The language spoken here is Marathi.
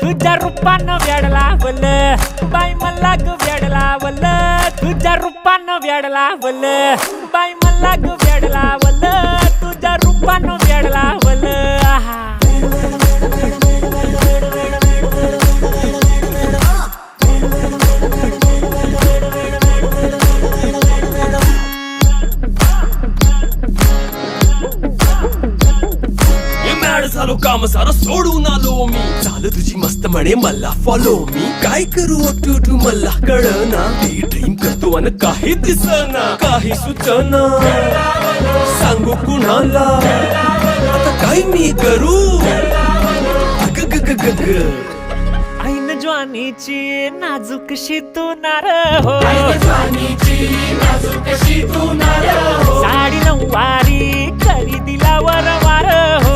तुझ्या रूपानं वेड लावल बाई मला ग वेड लावल तुझ्या रूपानं वेड लावल बाई मला ग वेड लावल तुझ्या रूपानं वेड लावल आहा झालो काम सारा सोडून आलो मी झालं तुझी मस्त म्हणे मला फॉलो मी काय करू टू मला कळना ती ड्रीम करतो आणि काही दिसना काही सुचना सांगू कुणाला आता काय मी करू ऐन ज्वानीची नाजूकशी तू नार हो साडी नऊवारी खरी दिलावर वार हो